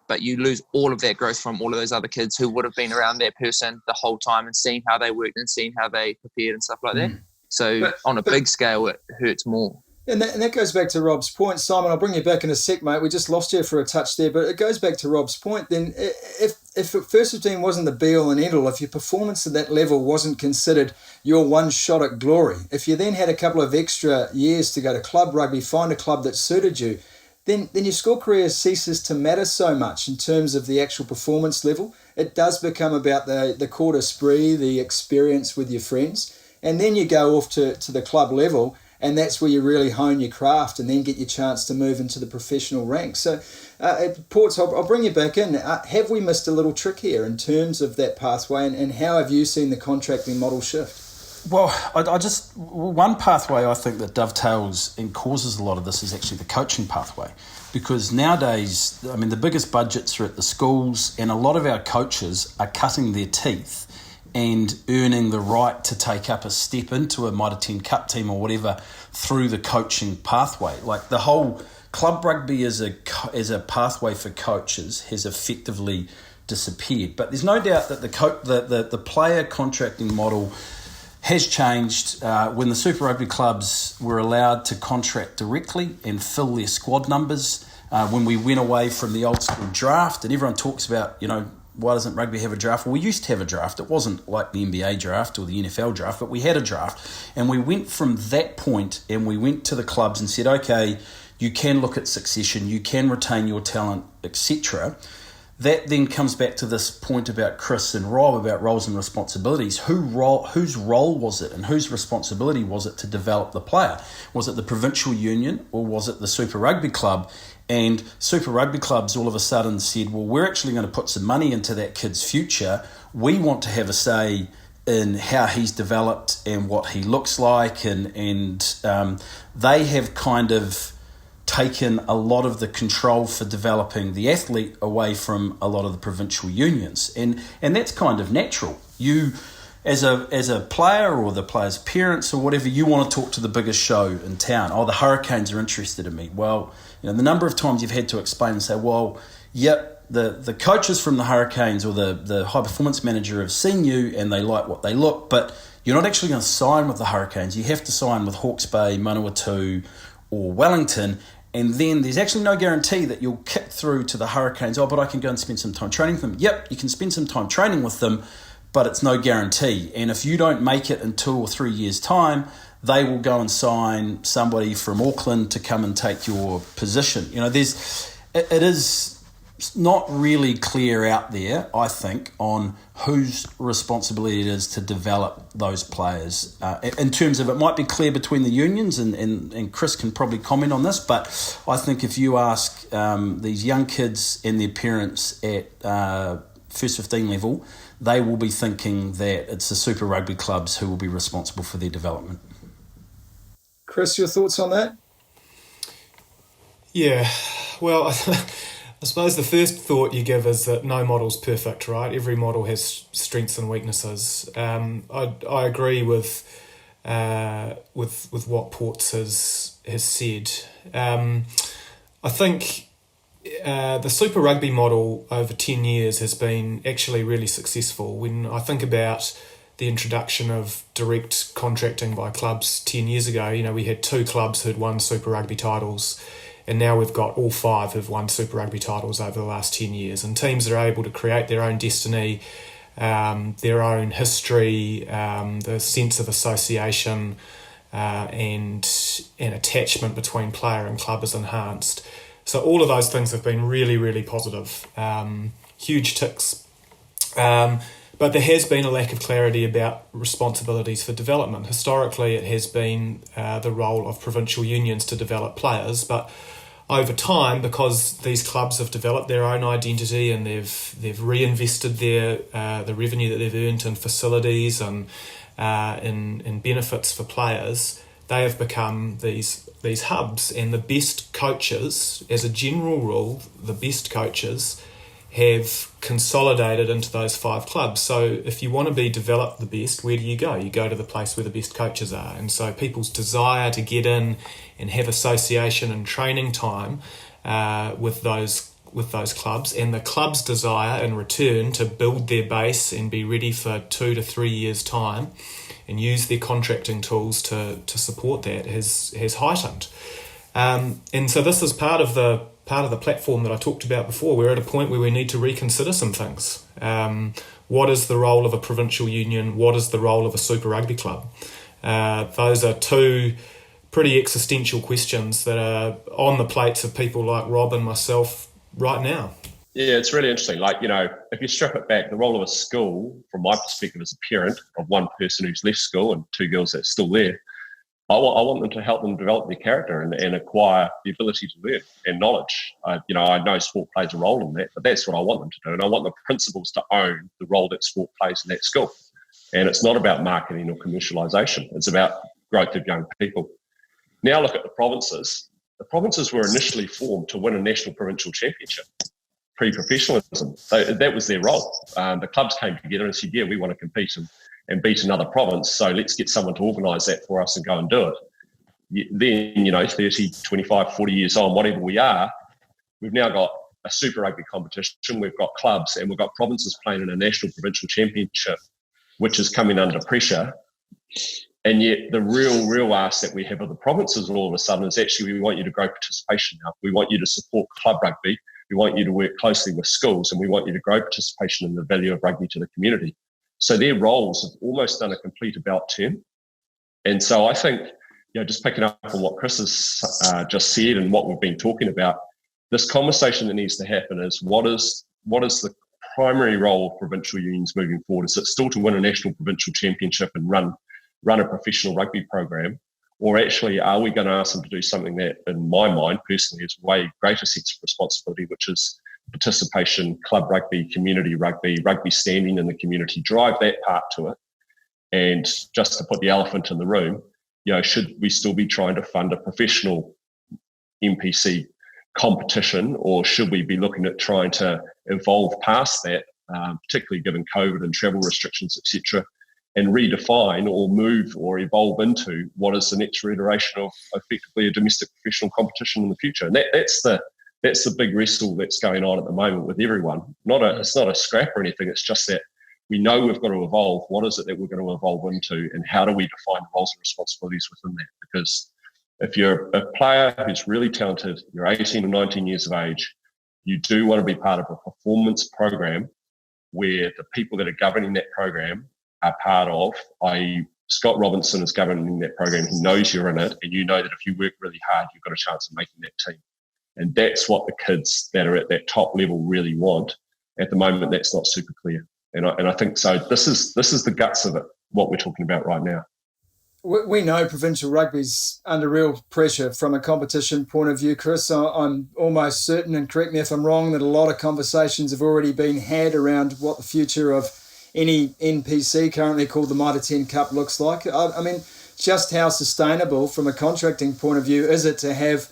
but you lose all of that growth from all of those other kids who would have been around that person the whole time and seen how they worked and seen how they prepared and stuff like that. So on a big scale, it hurts more. And that goes back to Rob's point. Simon, I'll bring you back in a sec, mate. We just lost you for a touch there, but it goes back to Rob's point. Then if first 15 wasn't the be-all and end-all, if your performance at that level wasn't considered your one shot at glory, if you then had a couple of extra years to go to club rugby, find a club that suited you, then your school career ceases to matter so much in terms of the actual performance level. It does become about the court esprit, the experience with your friends, and then you go off to the club level, and that's where you really hone your craft and then get your chance to move into the professional ranks. So, Ports, I'll bring you back in. Have we missed a little trick here in terms of that pathway, and how have you seen the contracting model shift? Well, one pathway I think that dovetails and causes a lot of this is actually the coaching pathway, because nowadays, I mean, the biggest budgets are at the schools, and a lot of our coaches are cutting their teeth and earning the right to take up a step into a Mitre 10 Cup team or whatever through the coaching pathway. Like the whole club rugby as a pathway for coaches has effectively disappeared. But there's no doubt that the player contracting model has changed when the Super Rugby clubs were allowed to contract directly and fill their squad numbers. When we went away from the old school draft, and everyone talks about, why doesn't rugby have a draft? Well, we used to have a draft. It wasn't like the NBA draft or the NFL draft, but we had a draft. And we went from that point and we went to the clubs and said, okay, you can look at succession, you can retain your talent, etc. That then comes back to this point about Chris and Rob about roles and responsibilities. Whose role was it and whose responsibility was it to develop the player? Was it the provincial union or was it the Super Rugby club? And Super Rugby clubs all of a sudden said, well, we're actually going to put some money into that kid's future. We want to have a say in how he's developed and what he looks like. And they have kind of taken a lot of the control for developing the athlete away from a lot of the provincial unions. And that's kind of natural. You, as a player or the player's parents or whatever, you want to talk to the biggest show in town. Oh, the Hurricanes are interested in me. Well, the number of times you've had to explain and say, well, yep, the coaches from the Hurricanes or the high performance manager have seen you and they like what they look, but you're not actually going to sign with the Hurricanes. You have to sign with Hawke's Bay, Manawatu or Wellington, and then there's actually no guarantee that you'll kick through to the Hurricanes. Oh, but I can go and spend some time training with them. Yep, you can spend some time training with them, but it's no guarantee. And if you don't make it in 2 or 3 years' time, they will go and sign somebody from Auckland to come and take your position. It is not really clear out there, I think, on whose responsibility it is to develop those players. In terms of, it might be clear between the unions, and Chris can probably comment on this, but I think if you ask these young kids and their parents at first 15 level, they will be thinking that it's the Super Rugby clubs who will be responsible for their development. Chris, your thoughts on that? Yeah, well, I suppose the first thought you give is that no model's perfect, right? Every model has strengths and weaknesses. I agree with what Ports has said. I think the Super Rugby model over 10 years has been actually really successful. When I think about the introduction of direct contracting by clubs 10 years ago, we had 2 clubs who'd won Super Rugby titles, and now we've got all 5 who've won Super Rugby titles over the last 10 years. And teams are able to create their own destiny, their own history, the sense of association and attachment between player and club is enhanced. So all of those things have been really, really positive. Huge ticks. But there has been a lack of clarity about responsibilities for development. Historically, it has been the role of provincial unions to develop players, but over time, because these clubs have developed their own identity and they've reinvested the revenue that they've earned in facilities and in benefits for players, they have become these hubs. And the best coaches, as a general rule, the best coaches have consolidated into those 5 clubs. So if you want to be developed the best, where do? You go to the place where the best coaches are. And so people's desire to get in and have association and training time with those clubs, and the club's desire in return to build their base and be ready for 2 to 3 years' time and use their contracting tools to support that has heightened. And so this is part of the platform that I talked about before. We're at a point where we need to reconsider some things. What is the role of a provincial union? What is the role of a Super Rugby club? Those are 2 pretty existential questions that are on the plates of people like Rob and myself right now. Yeah, it's really interesting. If you strip it back, the role of a school, from my perspective as a parent of one person who's left school and 2 girls that's still there, I want them to help them develop their character and acquire the ability to learn and knowledge. I know sport plays a role in that, but that's what I want them to do. And I want the principals to own the role that sport plays in that school. And it's not about marketing or commercialisation. It's about growth of young people. Now look at the provinces. The provinces were initially formed to win a national provincial championship, pre-professionalism. That was their role. The clubs came together and said, yeah, we want to compete and beat another province, so let's get someone to organise that for us and go and do it. Then, 30, 25, 40 years on, whatever we are, we've now got a Super Rugby competition, we've got clubs, and we've got provinces playing in a national provincial championship, which is coming under pressure And yet the real ask that we have of the provinces all of a sudden is actually, we want you to grow participation now. We want you to support club rugby. We want you to work closely with schools, and we want you to grow participation in the value of rugby to the community. So their roles have almost done a complete about turn. And so I think, just picking up on what Chris has just said and what we've been talking about, this conversation that needs to happen is what is the primary role of provincial unions moving forward? Is it still to win a national provincial championship and run a professional rugby program? Or actually, are we going to ask them to do something that, in my mind, personally, is way greater sense of responsibility, which is participation, club rugby, community rugby, rugby standing in the community, drive that part to it. And just to put the elephant in the room, should we still be trying to fund a professional NPC competition, or should we be looking at trying to evolve past that, particularly given COVID and travel restrictions, etc., and redefine or move or evolve into what is the next iteration of effectively a domestic professional competition in the future? And that's the big wrestle that's going on at the moment with everyone. It's not a scrap or anything. It's just that we know we've got to evolve. What is it that we're going to evolve into, and how do we define the roles and responsibilities within that? Because if you're a player who's really talented, you're 18 or 19 years of age, you do want to be part of a performance program where the people that are governing that program are part of, i.e. Scott Robinson is governing that program. He knows you're in it, and you know that if you work really hard, you've got a chance of making that team. And that's what the kids that are at that top level really want. At the moment, that's not super clear. And I think so. This is the guts of it, what we're talking about right now. We know provincial rugby's under real pressure from a competition point of view, Chris. I'm almost certain, and correct me if I'm wrong, that a lot of conversations have already been had around what the future of any NPC, currently called the Mitre 10 Cup, looks like. I mean, just how sustainable from a contracting point of view is it to have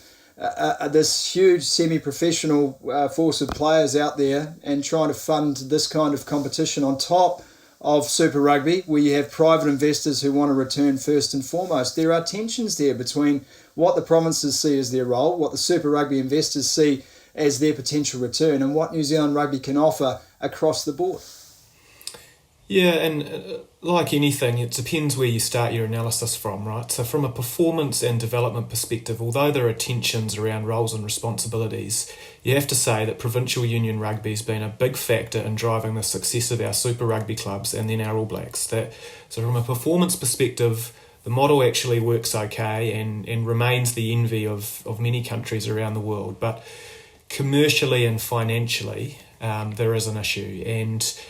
this huge semi-professional force of players out there and trying to fund this kind of competition on top of Super Rugby, where you have private investors who want to return first and foremost? There are tensions there between what the provinces see as their role, what the Super Rugby investors see as their potential return, and what New Zealand Rugby can offer across the board. Yeah, and like anything, it depends where you start your analysis from, right? So from a performance and development perspective, although there are tensions around roles and responsibilities, you have to say that provincial union rugby has been a big factor in driving the success of our Super Rugby clubs and then our All Blacks. So from a performance perspective, the model actually works okay and remains the envy of many countries around the world. But commercially and financially, there is an issue. And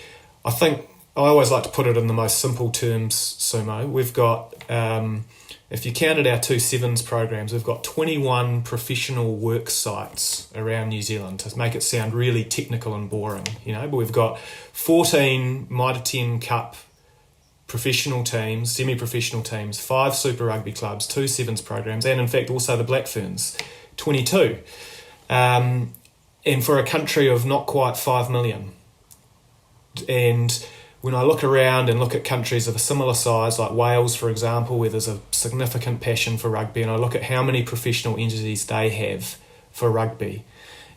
I think I always like to put it in the most simple terms, Sumo. We've got, if you counted our 2 sevens programs, we've got 21 professional work sites around New Zealand, to make it sound really technical and boring, but we've got 14 Mitre 10 Cup professional teams, semi-professional teams, 5 Super Rugby clubs, 2 sevens programs, and in fact also the Black Ferns, 22. And for a country of not quite 5 million. And when I look around and look at countries of a similar size, like Wales, for example, where there's a significant passion for rugby, and I look at how many professional entities they have for rugby,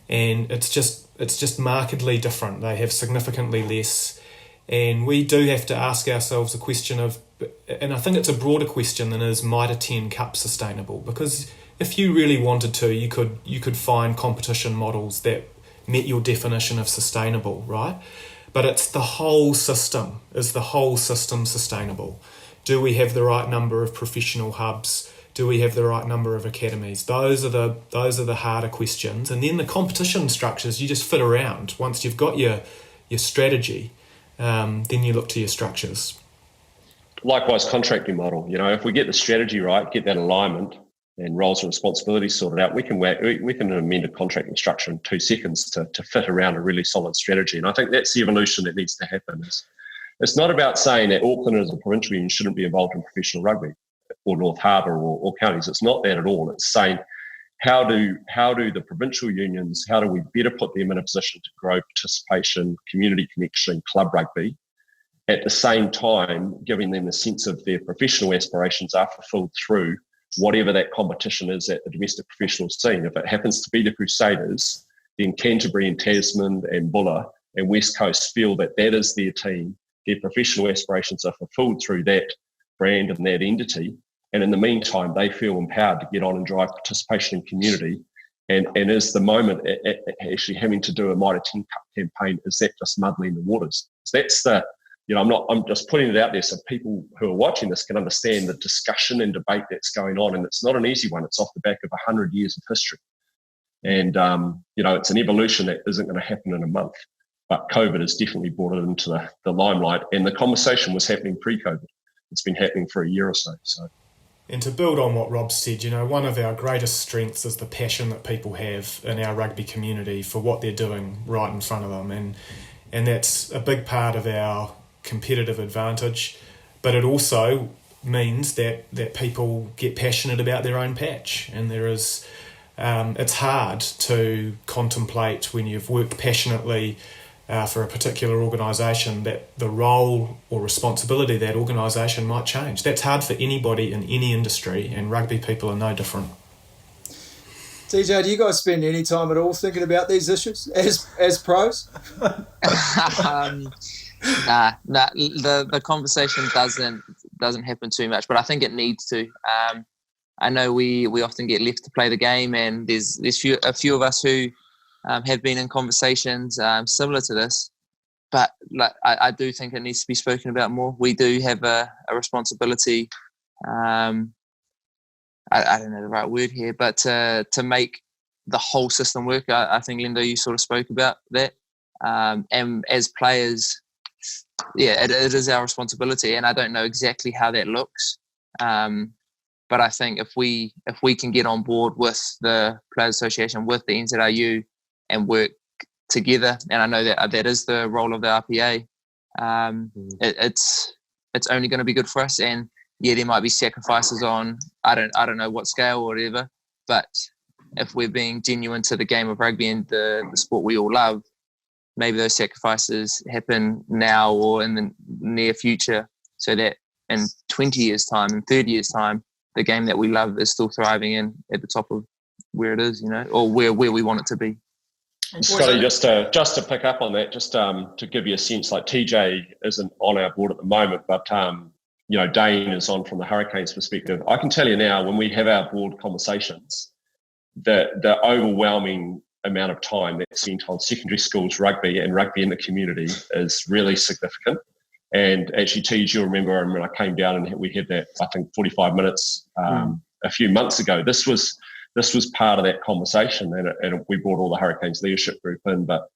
and it's just markedly different. They have significantly less, and we do have to ask ourselves a question of, and I think it's a broader question than is Mitre 10 Cup sustainable? Because if you really wanted to, you could find competition models that met your definition of sustainable, right? But it's the whole system. Is the whole system sustainable? Do we have the right number of professional hubs? Do we have the right number of academies? Those are the harder questions. And then the competition structures, you just fit around. Once you've got your strategy, then you look to your structures. Likewise, contracting model. If we get the strategy right, get that alignment and roles and responsibilities sorted out, we can amend a contracting structure in 2 seconds to fit around a really solid strategy. And I think that's the evolution that needs to happen. It's not about saying that Auckland as a provincial union shouldn't be involved in professional rugby, or North Harbour or counties. It's not that at all. It's saying how do the provincial unions, how do we better put them in a position to grow participation, community connection, club rugby, at the same time giving them a sense of their professional aspirations are fulfilled through whatever that competition is at the domestic professional scene. If it happens to be the Crusaders, then Canterbury and Tasman and Buller and West Coast feel that is their team, their professional aspirations are fulfilled through that brand and that entity. And in the meantime, they feel empowered to get on and drive participation in community. And is the moment actually having to do a Mitre 10 Cup campaign, is that just muddling the waters? So that's I'm just putting it out there so people who are watching this can understand the discussion and debate that's going on. And it's not an easy one. It's off the back of 100 years of history. And, it's an evolution that isn't going to happen in a month. But COVID has definitely brought it into the limelight. And the conversation was happening pre-COVID. It's been happening for a year or so. And to build on what Rob said, one of our greatest strengths is the passion that people have in our rugby community for what they're doing right in front of them. And that's a big part of our competitive advantage. But it also means that people get passionate about their own patch. And there is, it's hard to contemplate when you've worked passionately for a particular organisation that the role or responsibility of that organisation might change. That's hard for anybody in any industry, and rugby people are no different. TJ, do you guys spend any time at all thinking about these issues as pros? Nah. The conversation doesn't happen too much, but I think it needs to. I know we often get left to play the game, and there's a few of us who have been in conversations similar to this, but I do think it needs to be spoken about more. We do have a responsibility. I don't know the right word here, but to make the whole system work. I think, Lindo, you sort of spoke about that. And as players, it is our responsibility, and I don't know exactly how that looks. But I think if we can get on board with the Players Association, with the NZRU, and work together, and I know that is the role of the RPA, it's only going to be good for us. And there might be sacrifices on I don't know what scale or whatever, but if we're being genuine to the game of rugby and the sport we all love, maybe those sacrifices happen now or in the near future, so that in 20 years' time, in 30 years' time, the game that we love is still thriving and at the top of where it is, or where we want it to be. Scotty, just to pick up on that, just to give you a sense, like TJ isn't on our board at the moment, but Dane is on from the Hurricanes perspective. I can tell you now, when we have our board conversations, the overwhelming amount of time that's spent on secondary schools rugby and rugby in the community is really significant. And actually, TJ, you'll remember when I came down and we had that, I think, 45 minutes a few months ago. This was part of that conversation, and we brought all the Hurricanes leadership group in. But,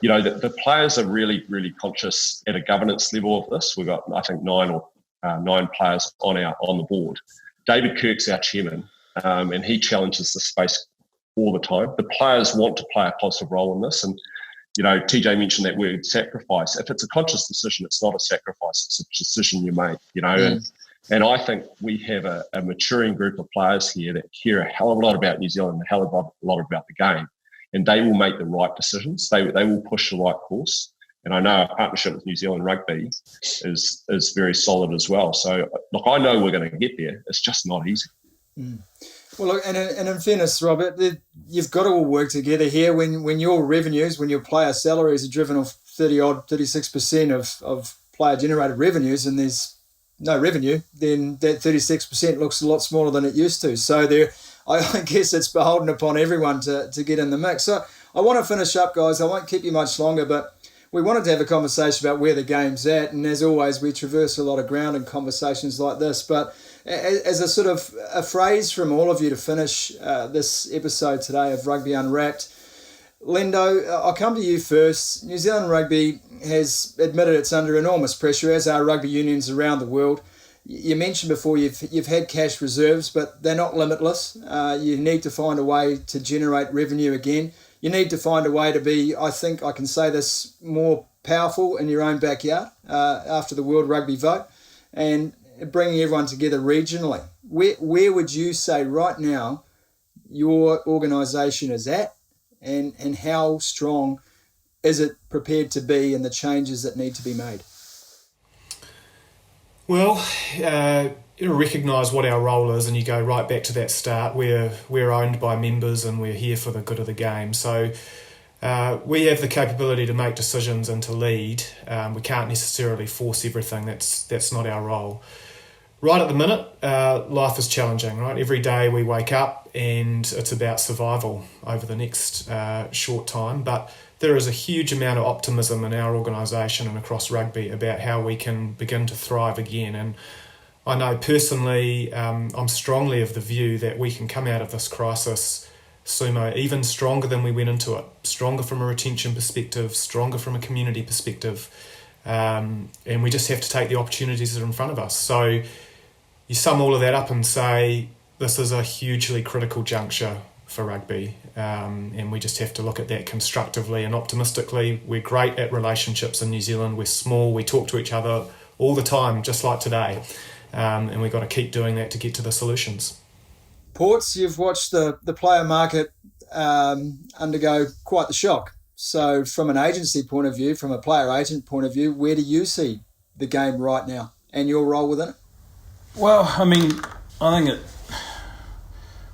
the players are really, really conscious at a governance level of this. We've got, I think, nine players on the board. David Kirk's our chairman, and he challenges the space all the time. The players want to play a positive role in this. And, TJ mentioned that word sacrifice. If it's a conscious decision, it's not a sacrifice. It's a decision you make, And I think we have a maturing group of players here that care a hell of a lot about New Zealand, a hell of a lot about the game. And they will make the right decisions. They will push the right course. And I know our partnership with New Zealand Rugby is very solid as well. So, look, I know we're going to get there. It's just not easy. Mm. Well, look, and in fairness, Robert, you've got to all work together here. When your revenues, when your player salaries are driven off 36% of player-generated revenues, and there's no revenue, then that 36% looks a lot smaller than it used to. So I guess it's beholden upon everyone to get in the mix. So I want to finish up, guys. I won't keep you much longer, but we wanted to have a conversation about where the game's at. And as always, we traverse a lot of ground in conversations like this. But as a sort of a phrase from all of you to finish this episode today of Rugby Unwrapped, Lendo, I'll come to you first. New Zealand Rugby has admitted it's under enormous pressure, as are rugby unions around the world. You mentioned before you've had cash reserves, but they're not limitless. You need to find a way to generate revenue again. You need to find a way to be, I think I can say this, more powerful in your own backyard after the World Rugby vote, and bringing everyone together regionally. Where would you say right now your organisation is at, and how strong is it prepared to be in the changes that need to be made? Well, you recognise what our role is, and you go right back to that start. We're owned by members, and we're here for the good of the game. So we have the capability to make decisions and to lead. We can't necessarily force everything. That's not our role. right at the minute, life is challenging, right? Every day we wake up and it's about survival over the next short time. But there is a huge amount of optimism in our organisation and across rugby about how we can begin to thrive again. And I know personally, I'm strongly of the view that we can come out of this crisis, Sumo, even stronger than we went into it. Stronger from a retention perspective, stronger from a community perspective. And we just have to take the opportunities that are in front of us. So you sum all of that up and say this is a hugely critical juncture for rugby, and we just have to look at that constructively and optimistically. We're great at relationships in New Zealand. We're small. We talk to each other all the time, just like today, and we've got to keep doing that to get to the solutions. Ports, you've watched the player market undergo quite the shock. So from an agency point of view, from a player agent point of view, where do you see the game right now and your role within it? Well, I mean, I think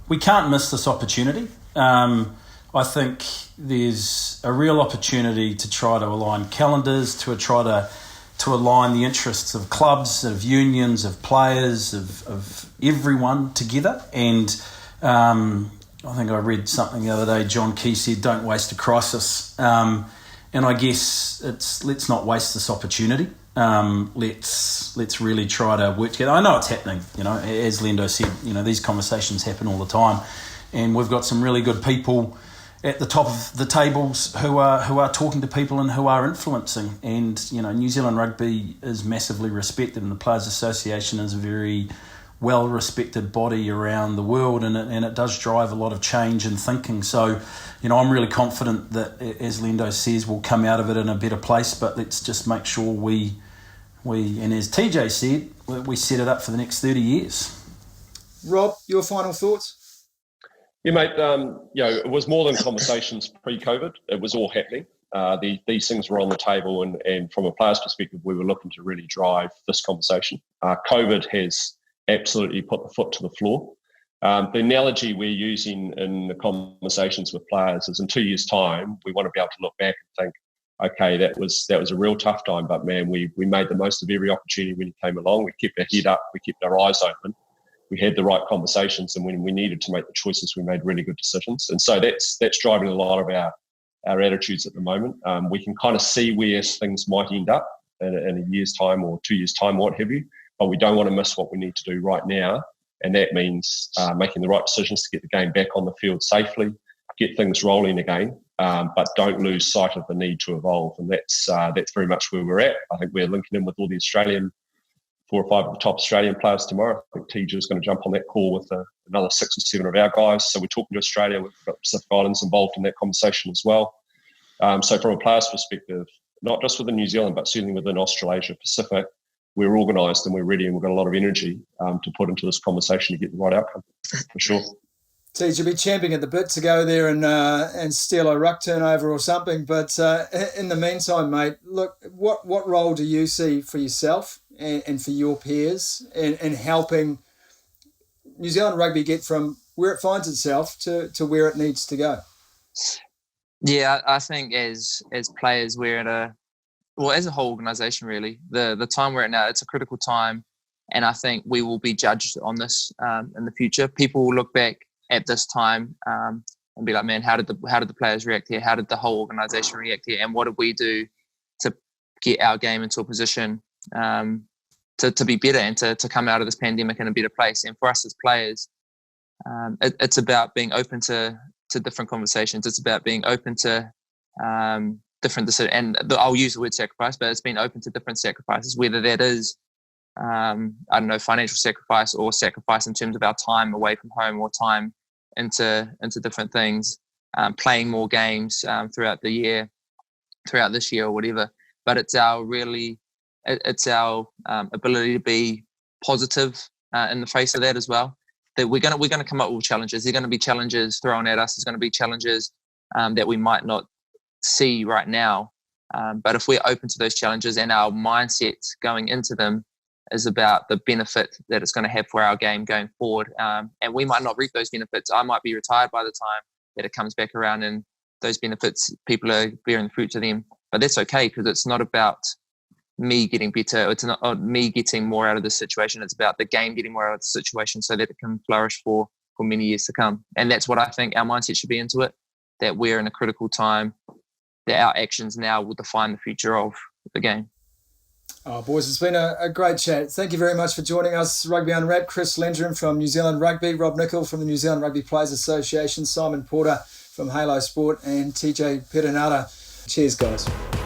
we can't miss this opportunity. I think there's a real opportunity to try to align calendars, to try to align the interests of clubs, of unions, of players, of everyone together. And I think I read something the other day, John Key said, don't waste a crisis. And I guess let's not waste this opportunity. Let's really try to work together. I know it's happening, as Lendo said, these conversations happen all the time, and we've got some really good people at the top of the tables who are talking to people and who are influencing. And New Zealand Rugby is massively respected, and the Players Association is a very well respected body around the world, and it does drive a lot of change and thinking. So I'm really confident that, as Lendo says, we'll come out of it in a better place, but let's just make sure we and as TJ said, we set it up for the next 30 years. Rob, your final thoughts? Yeah, mate, it was more than conversations pre-COVID. It was all happening. These things were on the table, and from a player's perspective, we were looking to really drive this conversation. COVID has absolutely put the foot to the floor. The analogy we're using in the conversations with players is in 2 years' time, we want to be able to look back and think, okay, that was a real tough time, but man, we made the most of every opportunity when it came along. We kept our head up, we kept our eyes open, we had the right conversations, and when we needed to make the choices, we made really good decisions. And so that's driving a lot of our attitudes at the moment. We can kind of see where things might end up in a year's time or 2 years' time, what have you, but we don't want to miss what we need to do right now. And that means making the right decisions to get the game back on the field safely, get things rolling again, but don't lose sight of the need to evolve. And that's very much where we're at. I think we're linking in with all the 4 or 5 of the top Australian players tomorrow. I think TJ is going to jump on that call with another 6 or 7 of our guys. So we're talking to Australia. We've got Pacific Islands involved in that conversation as well. So from a player's perspective, not just within New Zealand, but certainly within Australasia Pacific, we're organised and we're ready, and we've got a lot of energy to put into this conversation to get the right outcome, for sure. TJ, you'll be champing at the bit to go there and steal a ruck turnover or something. But in the meantime, mate, look, what role do you see for yourself and for your peers in helping New Zealand rugby get from where it finds itself to where it needs to go? Yeah, I think as players, we're at as a whole organisation, really, the time we're at now, it's a critical time, and I think we will be judged on this in the future. People will look back at this time and be like, man, how did the players react here? How did the whole organisation react here? And what did we do to get our game into a position to be better and to come out of this pandemic in a better place? And for us as players, it's about being open to different conversations. It's about being open to different decisions. And I'll use the word sacrifice, but it's been open to different sacrifices, whether that is, financial sacrifice or sacrifice in terms of our time away from home or time into different things, playing more games throughout this year or whatever. But it's our ability to be positive in the face of that as well. That we're gonna come up with challenges. There are going to be challenges thrown at us. There's going to be challenges that we might not see right now. But if we're open to those challenges and our mindset going into them is about the benefit that it's going to have for our game going forward, and we might not reap those benefits. I might be retired by the time that it comes back around, and those benefits, people are bearing fruit to them. But that's okay, because it's not about me getting better. It's not me getting more out of the situation. It's about the game getting more out of the situation so that it can flourish for many years to come. And that's what I think our mindset should be into it, that we're in a critical time, that our actions now will define the future of the game. Oh, boys, it's been a great chat. Thank you very much for joining us. Rugby Unwrapped, Chris Lendrum from New Zealand Rugby, Rob Nichols from the New Zealand Rugby Players Association, Simon Porter from Halo Sport, and TJ Perenara. Cheers, guys.